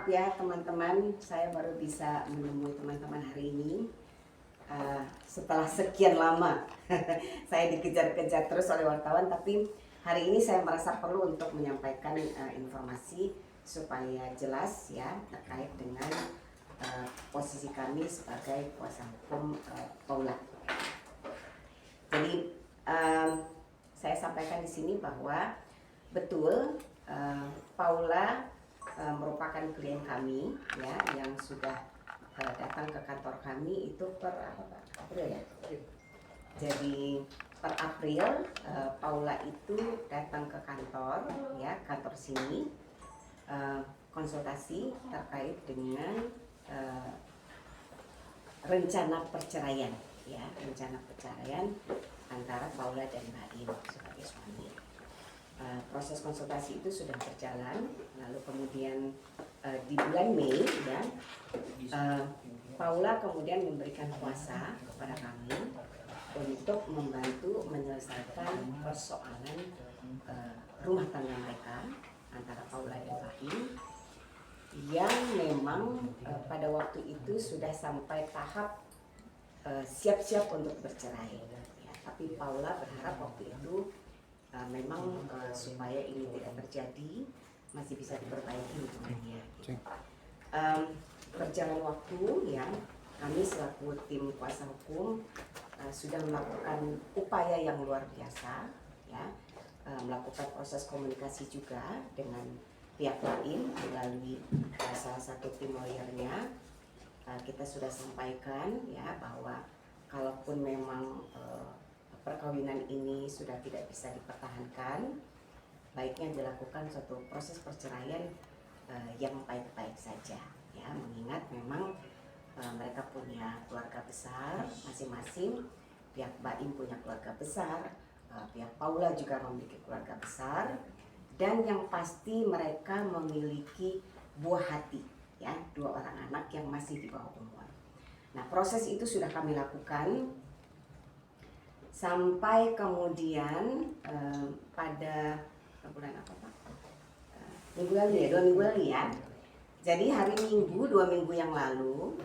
Maaf ya teman-teman, saya baru bisa menemui teman-teman hari ini setelah sekian lama. Saya dikejar-kejar terus oleh wartawan, tapi hari ini saya merasa perlu untuk menyampaikan informasi supaya jelas ya terkait dengan posisi kami sebagai kuasa hukum Paula. Jadi saya sampaikan di sini bahwa betul Paula merupakan klien kami ya yang sudah datang ke kantor kami itu per April ya. Jadi per April Paula itu datang ke kantor ya, kantor sini konsultasi terkait dengan rencana perceraian ya, rencana perceraian antara Paula dan Baim sebagai suami. Proses konsultasi itu sudah berjalan, lalu kemudian di bulan Mei ya, Paula kemudian memberikan kuasa kepada kami untuk membantu menyelesaikan persoalan rumah tangga mereka antara Paula dan Baim yang memang pada waktu itu sudah sampai tahap siap-siap untuk bercerai ya. Tapi Paula berharap waktu itu memang supaya ini tidak terjadi masih bisa diperbaiki hubungannya. Berjalan waktu ya, kami selaku tim kuasa hukum sudah melakukan upaya yang luar biasa ya, melakukan proses komunikasi juga dengan pihak lain melalui salah satu tim lawyernya. Kita sudah sampaikan ya bahwa kalaupun memang perkawinan ini sudah tidak bisa dipertahankan, baiknya dilakukan suatu proses perceraian yang baik-baik saja ya, mengingat memang mereka punya keluarga besar masing-masing. Pihak Baim punya keluarga besar, pihak Paula juga memiliki keluarga besar, dan yang pasti mereka memiliki buah hati ya, 2 orang anak yang masih di bawah umur. Nah, proses itu sudah kami lakukan sampai kemudian pada bulan apa Pak? Minggu lalu ya, 2 minggu lalu ya. Jadi hari Minggu, 2 minggu yang lalu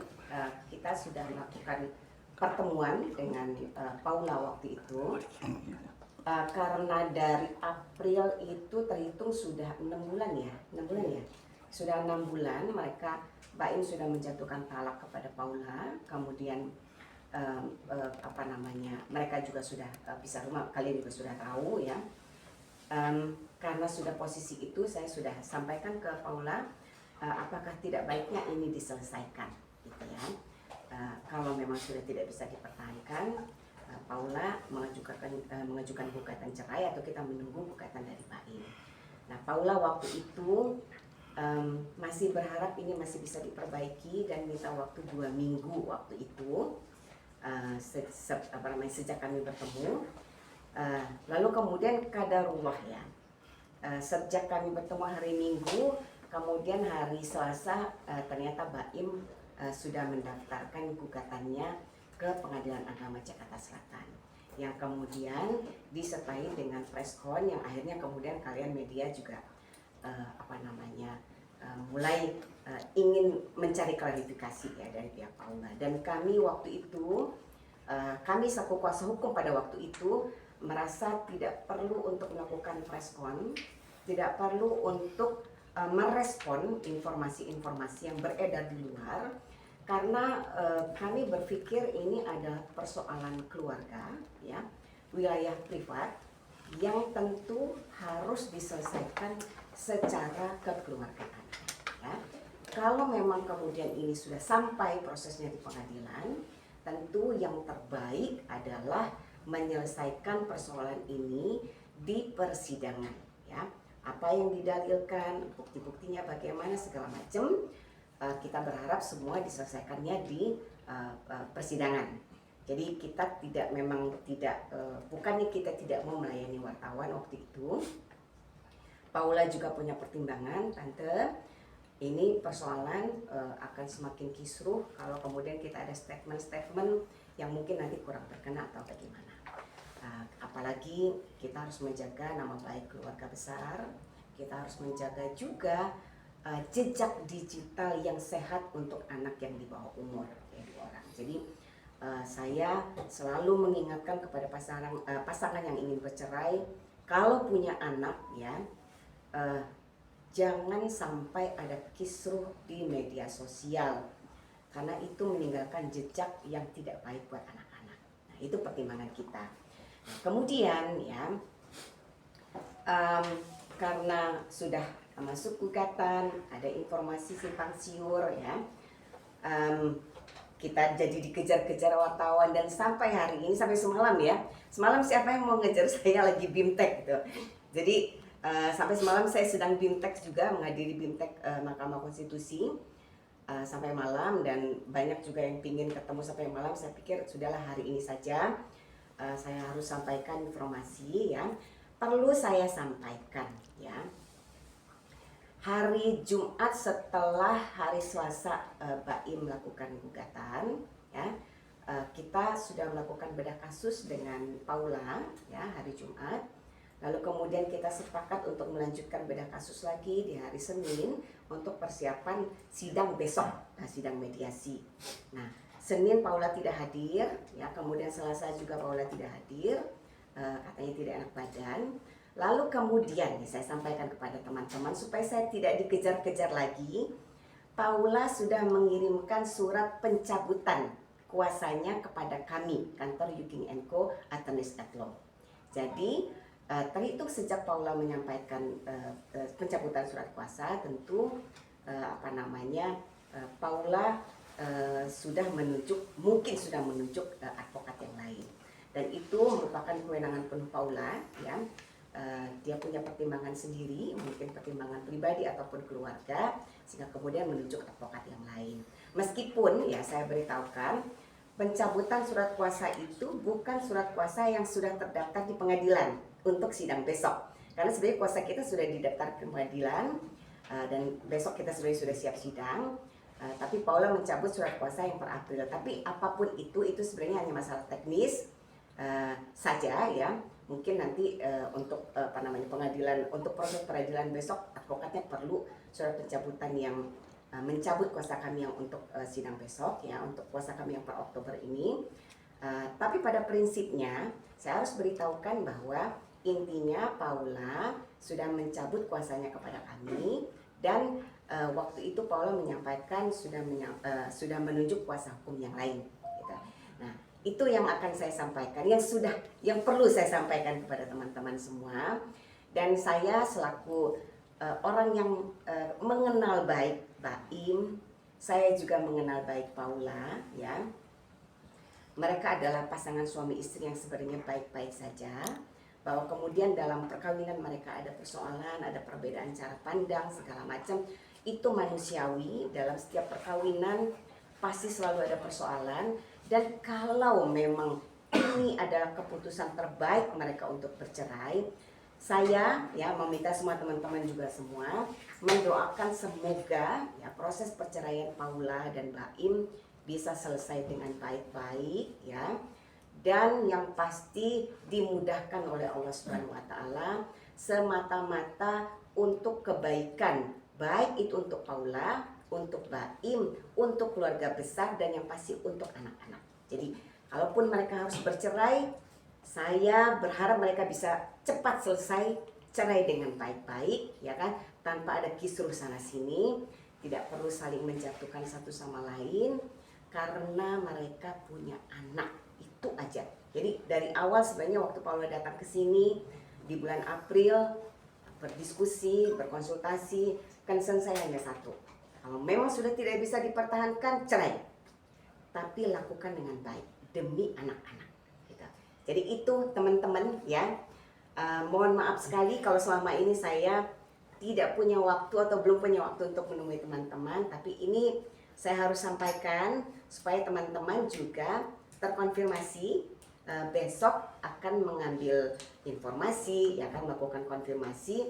kita sudah melakukan pertemuan dengan Paula waktu itu. Karena dari April itu terhitung sudah 6 bulan ya, 6 bulan ya. Sudah 6 bulan mereka, Baim sudah menjatuhkan talak kepada Paula, kemudian mereka juga sudah pisah rumah, kalian juga sudah tahu ya. Karena sudah posisi itu, saya sudah sampaikan ke Paula apakah tidak baiknya ini diselesaikan gitu ya. Kalau memang sudah tidak bisa dipertahankan, Paula mengajukan gugatan cerai atau kita menunggu gugatan dari Baim. Nah, Paula waktu itu masih berharap ini masih bisa diperbaiki dan minta waktu 2 minggu waktu itu. Sejak kami bertemu, lalu kemudian qadarullah ya, sejak kami bertemu hari Minggu, kemudian hari Selasa ternyata Baim sudah mendaftarkan gugatannya ke Pengadilan Agama Jakarta Selatan, yang kemudian disertai dengan preskon yang akhirnya kemudian kalian media juga mulai ingin mencari klarifikasi ya dari pihak Paula. Dan kami waktu itu, kami selaku kuasa hukum pada waktu itu merasa tidak perlu untuk melakukan preskon, tidak perlu untuk merespon informasi-informasi yang beredar di luar, karena kami berpikir ini adalah persoalan keluarga ya, wilayah privat yang tentu harus diselesaikan secara kekeluargaan ya. Kalau memang kemudian ini sudah sampai prosesnya di pengadilan, tentu yang terbaik adalah menyelesaikan persoalan ini di persidangan ya. Apa yang didalilkan, bukti-buktinya bagaimana, segala macam, kita berharap semua diselesaikannya di persidangan. Jadi kita bukannya kita tidak mau melayani wartawan waktu itu. Paula juga punya pertimbangan, Tante, ini persoalan akan semakin kisruh kalau kemudian kita ada statement-statement yang mungkin nanti kurang berkenan atau bagaimana. Apalagi kita harus menjaga nama baik keluarga besar, kita harus menjaga juga jejak digital yang sehat untuk anak yang di bawah umur ya, 2 orang. Jadi saya selalu mengingatkan kepada pasangan yang ingin bercerai, kalau punya anak ya, jangan sampai ada kisruh di media sosial, karena itu meninggalkan jejak yang tidak baik buat anak-anak. Nah, itu pertimbangan kita. Nah, kemudian ya, karena sudah masuk gugatan, ada informasi simpang siur ya, kita jadi dikejar-kejar wartawan, dan sampai hari ini, sampai semalam ya, semalam siapa yang mau ngejar saya lagi BIMTEK gitu. Jadi sampai semalam saya sedang BIMTEK juga, menghadiri BIMTEK Mahkamah Konstitusi sampai malam, dan banyak juga yang pingin ketemu sampai malam. Saya pikir sudahlah, hari ini saja saya harus sampaikan informasi ya, perlu saya sampaikan ya. Hari Jumat setelah hari Selasa BAIM melakukan gugatan ya, kita sudah melakukan bedah kasus dengan Paula ya hari Jumat. Lalu kemudian kita sepakat untuk melanjutkan bedah kasus lagi di hari Senin untuk persiapan sidang besok, sidang mediasi. Nah, Senin Paula tidak hadir ya, kemudian Selasa juga Paula tidak hadir, katanya tidak enak badan. Lalu kemudian saya sampaikan kepada teman-teman supaya saya tidak dikejar-kejar lagi, Paula sudah mengirimkan surat pencabutan kuasanya kepada kami, kantor Yuking & Co. Attorneys at Law. Jadi terhitung sejak Paula menyampaikan pencabutan surat kuasa, tentu Paula mungkin sudah menunjuk advokat yang lain, dan itu merupakan kewenangan penuh Paula ya. Dia punya pertimbangan sendiri, mungkin pertimbangan pribadi ataupun keluarga, sehingga kemudian menunjuk advokat yang lain. Meskipun ya saya beritahukan, pencabutan surat kuasa itu bukan surat kuasa yang sudah terdaftar di pengadilan untuk sidang besok. Karena sebenarnya kuasa kita sudah didaftar ke pengadilan dan besok kita sudah siap sidang. Tapi Paula mencabut surat kuasa yang per April. Tapi apapun itu sebenarnya hanya masalah teknis saja ya. Mungkin nanti untuk pengadilan, untuk proses peradilan besok, advokatnya perlu surat pencabutan yang mencabut kuasa kami yang untuk sidang besok ya, untuk kuasa kami yang per Oktober ini. Tapi pada prinsipnya saya harus beritahukan bahwa intinya Paula sudah mencabut kuasanya kepada kami, dan waktu itu Paula menyampaikan sudah menunjuk kuasa hukum yang lain gitu. Nah, itu yang akan saya sampaikan, yang perlu saya sampaikan kepada teman-teman semua. Dan saya selaku orang yang mengenal baik BAIM, saya juga mengenal baik Paula ya. Mereka adalah pasangan suami istri yang sebenarnya baik-baik saja, bahwa kemudian dalam perkawinan mereka ada persoalan, ada perbedaan cara pandang segala macam, itu manusiawi. Dalam setiap perkawinan pasti selalu ada persoalan. Dan kalau memang ini adalah keputusan terbaik mereka untuk bercerai, saya ya meminta semua teman-teman juga semua mendoakan semoga ya proses perceraian Paula dan BAIM bisa selesai dengan baik-baik ya, dan yang pasti dimudahkan oleh Allah Subhanahu wa taala, semata-mata untuk kebaikan, baik itu untuk Paula, untuk BAIM, untuk keluarga besar, dan yang pasti untuk anak-anak. Jadi kalaupun mereka harus bercerai, saya berharap mereka bisa cepat selesai cerai dengan baik-baik ya kan, tanpa ada kisruh sana sini, tidak perlu saling menjatuhkan satu sama lain, karena mereka punya anak, itu aja. Jadi dari awal sebenarnya waktu Paula datang ke sini di bulan April, berdiskusi, berkonsultasi, concern saya hanya satu. Kalau memang sudah tidak bisa dipertahankan, cerai. Tapi lakukan dengan baik demi anak-anak. Gitu. Jadi itu teman-teman ya. Mohon maaf sekali kalau selama ini saya tidak punya waktu atau belum punya waktu untuk menemui teman-teman. Tapi ini saya harus sampaikan supaya teman-teman juga terkonfirmasi. Besok akan mengambil informasi, ya akan melakukan konfirmasi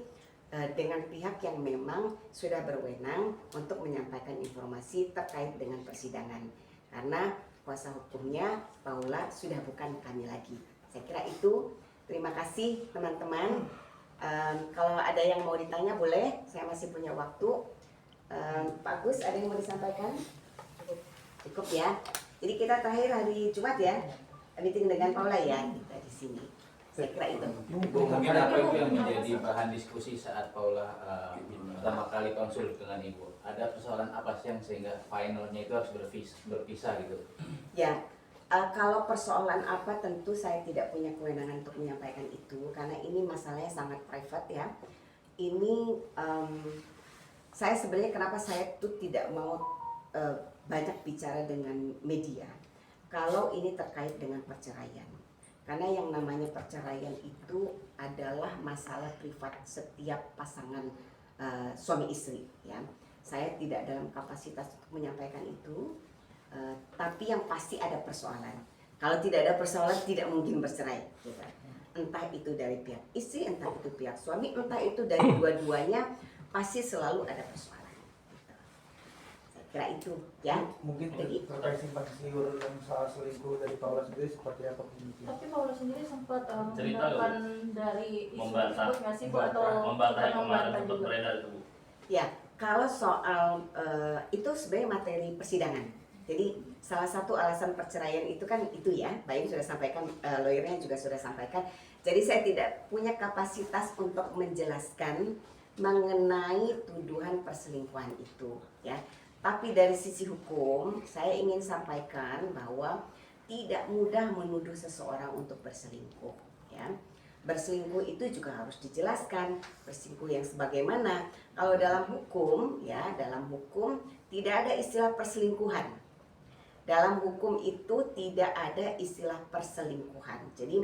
dengan pihak yang memang sudah berwenang untuk menyampaikan informasi terkait dengan persidangan, karena kuasa hukumnya Paula sudah bukan kami lagi. Saya kira itu. Terima kasih teman-teman. Kalau ada yang mau ditanya boleh, saya masih punya waktu. Pak Agus, ada yang mau disampaikan? Cukup ya. Jadi kita terakhir hari Jumat ya, meeting dengan Paula ya, kita di sini. Saya kira itu. Ibu, mungkin apa itu yang menjadi bahan diskusi saat Paula pertama kali konsul dengan Ibu? Ada persoalan apa sih yang sehingga finalnya itu harus berpisah gitu? Ya, kalau persoalan apa tentu saya tidak punya kewenangan untuk menyampaikan itu karena ini masalahnya sangat private ya. Ini saya sebenarnya kenapa saya tuh tidak mau banyak bicara dengan media kalau ini terkait dengan perceraian. Karena yang namanya perceraian itu adalah masalah privat setiap pasangan suami istri ya. Saya tidak dalam kapasitas untuk menyampaikan itu. Tapi yang pasti ada persoalan. Kalau tidak ada persoalan tidak mungkin bercerai. Gitu. Entah itu dari pihak istri, entah itu pihak suami, entah itu dari dua-duanya, pasti selalu ada persoalan. Gitu. Saya kira itu, ya. Mungkin terkait simpang siur dan soal selingkuh dari Paula sendiri seperti apa? Tapi Paula sendiri sempat cerita mengungkapkan dari isu membantah, tersebut nggak sih Bu, atau membantah yang kemarin membantah sempat juga? beredar itu Bu. Ya, kalau soal itu sebenarnya materi persidangan. Jadi salah satu alasan perceraian itu kan itu ya, Mbak Im sudah sampaikan, lawyernya juga sudah sampaikan. Jadi saya tidak punya kapasitas untuk menjelaskan mengenai tuduhan perselingkuhan itu ya. Tapi dari sisi hukum saya ingin sampaikan bahwa tidak mudah menuduh seseorang untuk berselingkuh ya. Berselingkuh itu juga harus dijelaskan berselingkuh yang sebagaimana. Kalau dalam hukum ya, dalam hukum tidak ada istilah perselingkuhan. Dalam hukum itu tidak ada istilah perselingkuhan. Jadi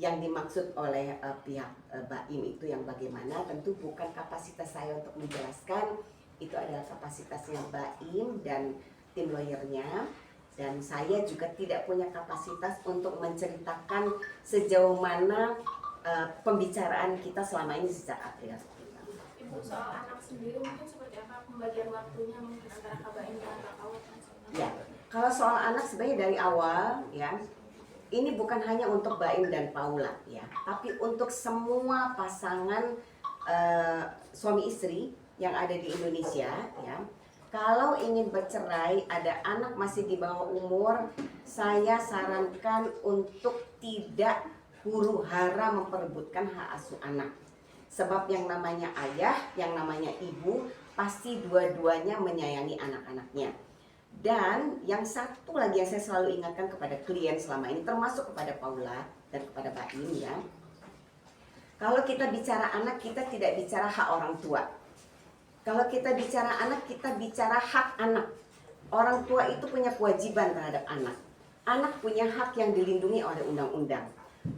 yang dimaksud oleh pihak Baim itu yang bagaimana tentu bukan kapasitas saya untuk menjelaskan. Itu adalah kapasitasnya Baim dan tim lawyernya. Dan saya juga tidak punya kapasitas untuk menceritakan sejauh mana pembicaraan kita selama ini sejak April. Ibu, soal anak sendiri mungkin seperti apa pembagian waktunya mungkin antara Kak Baim dengan Kak Paula? Ya, kalau soal anak sebenarnya dari awal ya, ini bukan hanya untuk Baim dan Paula ya, tapi untuk semua pasangan suami istri yang ada di Indonesia ya. Kalau ingin bercerai, ada anak masih di bawah umur, saya sarankan untuk tidak huru-hara memperebutkan hak asuh anak. Sebab yang namanya ayah, yang namanya ibu, pasti dua-duanya menyayangi anak-anaknya. Dan yang satu lagi yang saya selalu ingatkan kepada klien selama ini, termasuk kepada Paula dan kepada Baim ya. Kalau kita bicara anak, kita tidak bicara hak orang tua. Kalau kita bicara anak, kita bicara hak anak. Orang tua itu punya kewajiban terhadap anak. Anak punya hak yang dilindungi oleh undang-undang.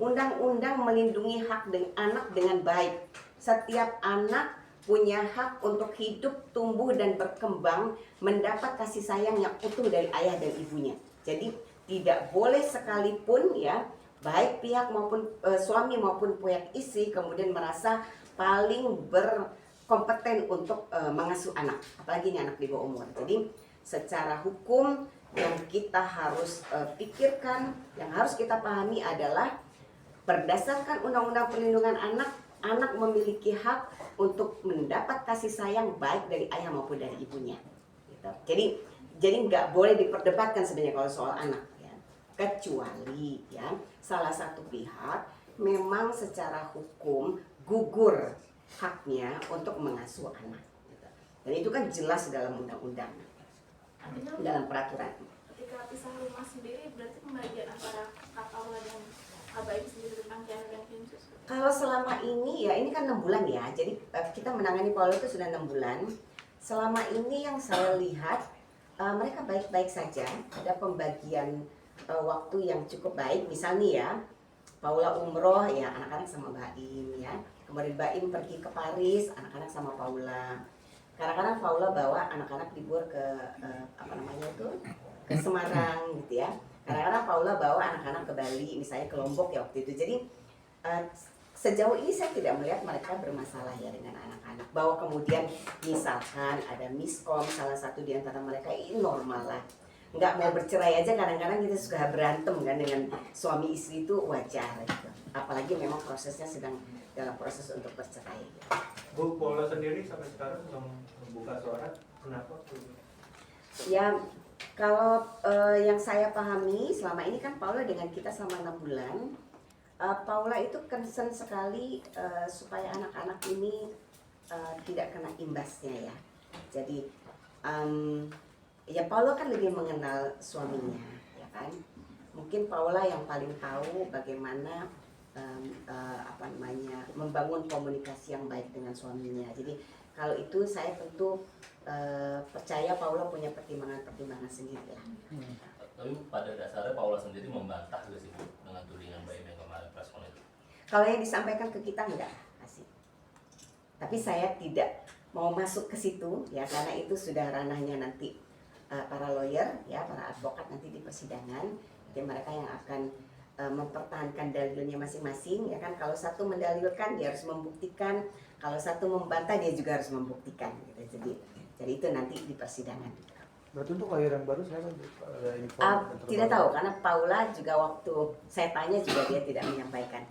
Undang-undang melindungi hak anak dengan baik. Setiap anak punya hak untuk hidup, tumbuh, dan berkembang, mendapat kasih sayang yang utuh dari ayah dan ibunya. Jadi tidak boleh sekalipun ya, baik pihak maupun suami maupun pihak istri kemudian merasa paling berkompeten untuk mengasuh anak, apalagi ini anak di bawah umur. Jadi secara hukum yang kita harus pikirkan, yang harus kita pahami adalah berdasarkan Undang-Undang Perlindungan Anak, anak memiliki hak untuk mendapat kasih sayang baik dari ayah maupun dari ibunya. Gitu. Jadi nggak boleh diperdebatkan sebenarnya kalau soal anak ya. Kecuali ya salah satu pihak memang secara hukum gugur haknya untuk mengasuh anak. Gitu. Dan itu kan jelas dalam undang-undang, dalam peraturan. Ketika pisah rumah sendiri berarti pembagian antara Kak Paula dan Kak Baim sendiri tentang Kiana dan Kinsus? Kalau selama ini ya, ini kan 6 bulan ya, jadi kita menangani Paula itu sudah 6 bulan. Selama ini yang saya lihat mereka baik-baik saja, ada pembagian waktu yang cukup baik. Misalnya ya, Paula umroh ya anak-anak sama Baim ya, kemudian Baim pergi ke Paris, anak-anak sama Paula. Kadang-kadang Paula bawa anak-anak libur ke ke Semarang gitu ya. Kadang-kadang Paula bawa anak-anak ke Bali, misalnya ke Lombok ya waktu itu. Jadi sejauh ini saya tidak melihat mereka bermasalah ya dengan anak-anak. Bahwa kemudian misalkan ada miskom salah satu di antara mereka, ini normal lah. Nggak mau bercerai aja kadang-kadang kita suka berantem kan dengan suami istri, itu wajar gitu. Apalagi memang prosesnya sedang dalam proses untuk bercerai gitu. Bu, Paula sendiri sampai sekarang belum membuka suara Kenapa? Ya, kalau yang saya pahami selama ini kan Paula dengan kita selama 6 bulan. Paula itu concern sekali supaya anak-anak ini tidak kena imbasnya ya. Jadi ya Paula kan lebih mengenal suaminya, ya kan. Mungkin Paula yang paling tahu bagaimana membangun komunikasi yang baik dengan suaminya. Jadi kalau itu saya tentu percaya Paula punya pertimbangan sendiri lah. Tapi pada dasarnya Paula sendiri membantah gak sih Bu, dengan tudingan Mbak Im yang kemarin preskon itu? Kalau yang disampaikan ke kita enggak asik. Tapi saya tidak mau masuk ke situ ya, karena itu sudah ranahnya nanti para lawyer ya, para advokat nanti di persidangan. Jadi mereka yang akan mempertahankan dalilnya masing-masing ya kan. Kalau satu mendalilkan dia harus membuktikan, kalau satu membantah dia juga harus membuktikan gitu. Jadi itu nanti di persidangan. Berarti untuk lawyer yang baru siapa? Ada info yang Tidak terbaru? tahu karena Paula juga waktu saya tanya juga dia tidak menyampaikan.